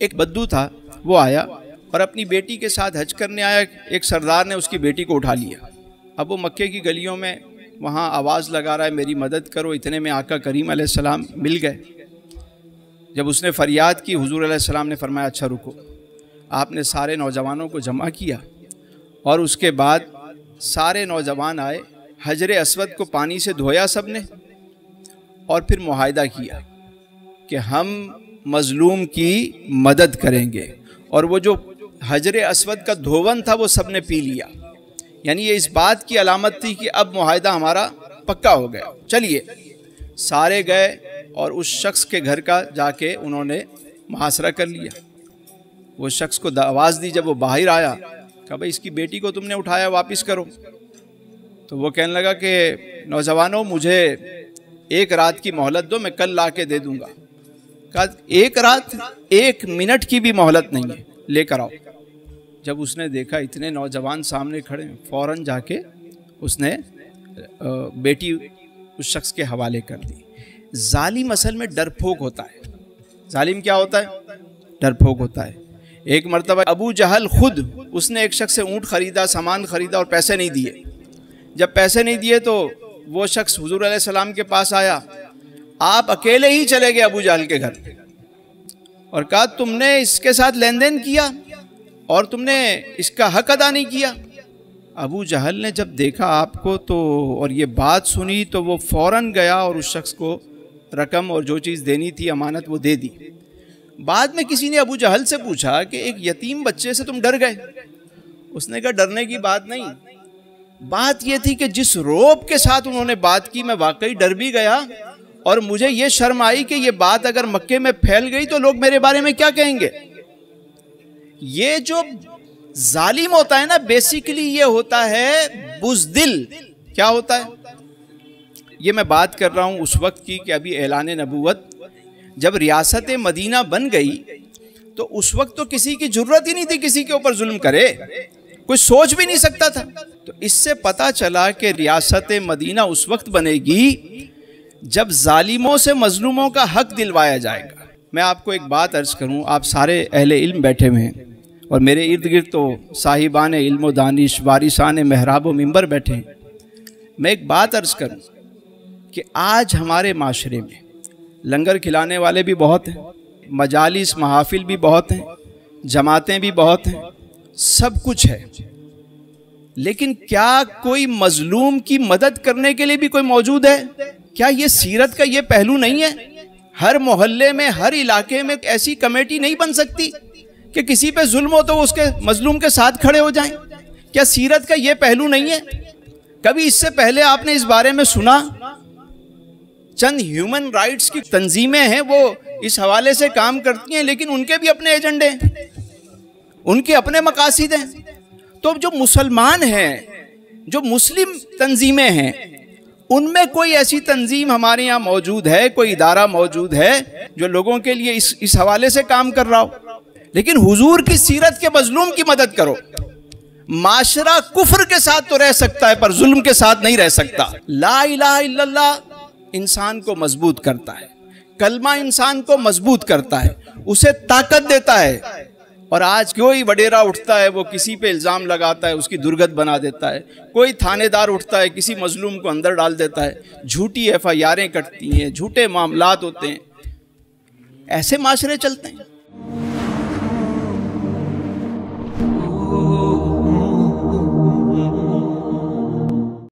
ایک بدو تھا، وہ آیا اور اپنی بیٹی کے ساتھ حج کرنے آیا. ایک سردار نے اس کی بیٹی کو اٹھا لیا. اب وہ مکے کی گلیوں میں وہاں آواز لگا رہا ہے میری مدد کرو. اتنے میں آقا کریم علیہ السلام مل گئے. جب اس نے فریاد کی، حضور علیہ السلام نے فرمایا اچھا رکو. آپ نے سارے نوجوانوں کو جمع کیا اور اس کے بعد سارے نوجوان آئے، حجر اسود کو پانی سے دھویا سب نے، اور پھر معاہدہ کیا کہ ہم مظلوم کی مدد کریں گے. اور وہ جو حجر اسود کا دھون تھا وہ سب نے پی لیا. یعنی یہ اس بات کی علامت تھی کہ اب معاہدہ ہمارا پکا ہو گیا. چلیے سارے گئے اور اس شخص کے گھر کا جا کے انہوں نے محاصرہ کر لیا. وہ شخص کو آواز دی، جب وہ باہر آیا کہا بھائی اس کی بیٹی کو تم نے اٹھایا، واپس کرو. تو وہ کہنے لگا کہ نوجوانوں مجھے ایک رات کی مہلت دو، میں کل لا کے دے دوں گا. کہا ایک رات، ایک منٹ کی بھی مہلت نہیں ہے، لے کر آؤ. جب اس نے دیکھا اتنے نوجوان سامنے کھڑے، فوراً جا کے اس نے بیٹی اس شخص کے حوالے کر دی. ظالم اصل میں ڈرپھوک ہوتا ہے. ظالم کیا ہوتا ہے؟ ڈرپھوک ہوتا ہے. ایک مرتبہ ابو جہل خود اس نے ایک شخص سے اونٹ خریدا، سامان خریدا اور پیسے نہیں دیے. جب پیسے نہیں دیے تو وہ شخص حضور علیہ السلام کے پاس آیا. آپ اکیلے ہی چلے گئے ابو جہل کے گھر اور کہا تم نے اس کے ساتھ لین دین کیا اور تم نے اس کا حق ادا نہیں کیا. ابو جہل نے جب دیکھا آپ کو تو اور یہ بات سنی تو وہ فوراً گیا اور اس شخص کو رقم اور جو چیز دینی تھی امانت وہ دے دی. بعد میں کسی نے ابو جہل سے پوچھا کہ ایک یتیم بچے سے تم ڈر گئے. اس نے کہا ڈرنے کی بات نہیں، بات یہ تھی کہ جس روب کے ساتھ انہوں نے بات کی میں واقعی ڈر بھی گیا اور مجھے یہ شرم آئی کہ یہ بات اگر مکے میں پھیل گئی تو لوگ میرے بارے میں کیا کہیں گے. یہ جو ظالم ہوتا ہے نا، بیسیکلی یہ ہوتا ہے بزدل. کیا ہوتا ہے؟ یہ میں بات کر رہا ہوں اس وقت کی کہ ابھی اعلان نبوت جب ریاست مدینہ بن گئی تو اس وقت تو کسی کی جرت ہی نہیں تھی کسی کے اوپر ظلم کرے، کوئی سوچ بھی نہیں سکتا تھا. تو اس سے پتا چلا کہ ریاست مدینہ اس وقت بنے گی جب ظالموں سے مظلوموں کا حق دلوایا جائے گا. میں آپ کو ایک بات عرض کروں، آپ سارے اہل علم بیٹھے ہوئے ہیں اور میرے ارد گرد تو صاحبان علم و دانش، وارثان محراب و منبر بیٹھے ہیں. میں ایک بات عرض کروں کہ آج ہمارے معاشرے میں لنگر کھلانے والے بھی بہت ہیں، مجالس محافل بھی بہت ہیں، جماعتیں بھی بہت ہیں، سب کچھ ہے، لیکن کیا کوئی مظلوم کی مدد کرنے کے لیے بھی کوئی موجود ہے؟ کیا یہ سیرت کا یہ پہلو نہیں ہے؟ ہر محلے میں، ہر علاقے میں ایسی کمیٹی نہیں بن سکتی کہ کسی پہ ظلم ہو تو اس کے مظلوم کے ساتھ کھڑے ہو جائیں؟ کیا سیرت کا یہ پہلو نہیں ہے؟ کبھی اس سے پہلے آپ نے اس بارے میں سنا؟ چند ہیومن رائٹس کی تنظیمیں ہیں وہ اس حوالے سے کام کرتی ہیں، لیکن ان کے بھی اپنے ایجنڈے ہیں، ان کے اپنے مقاصد ہیں. تو جو مسلمان ہیں، جو مسلم تنظیمیں ہیں، ان میں کوئی ایسی تنظیم ہمارے یہاں موجود ہے، کوئی ادارہ موجود ہے جو لوگوں کے لیے اس حوالے سے کام کر رہا ہو؟ لیکن حضور کی سیرت کے مظلوم کی مدد کرو. معاشرہ کفر کے ساتھ تو رہ سکتا ہے پر ظلم کے ساتھ نہیں رہ سکتا. لا الہ الا اللہ انسان کو مضبوط کرتا ہے، کلمہ انسان کو مضبوط کرتا ہے، اسے طاقت دیتا ہے. اور آج کوئی وڈیرا اٹھتا ہے، وہ کسی پہ الزام لگاتا ہے، اس کی درگت بنا دیتا ہے. کوئی تھانے دار اٹھتا ہے، کسی مظلوم کو اندر ڈال دیتا ہے، جھوٹی FIRیں کٹتی ہیں، جھوٹے معاملات ہوتے ہیں. ایسے معاشرے چلتے ہیں.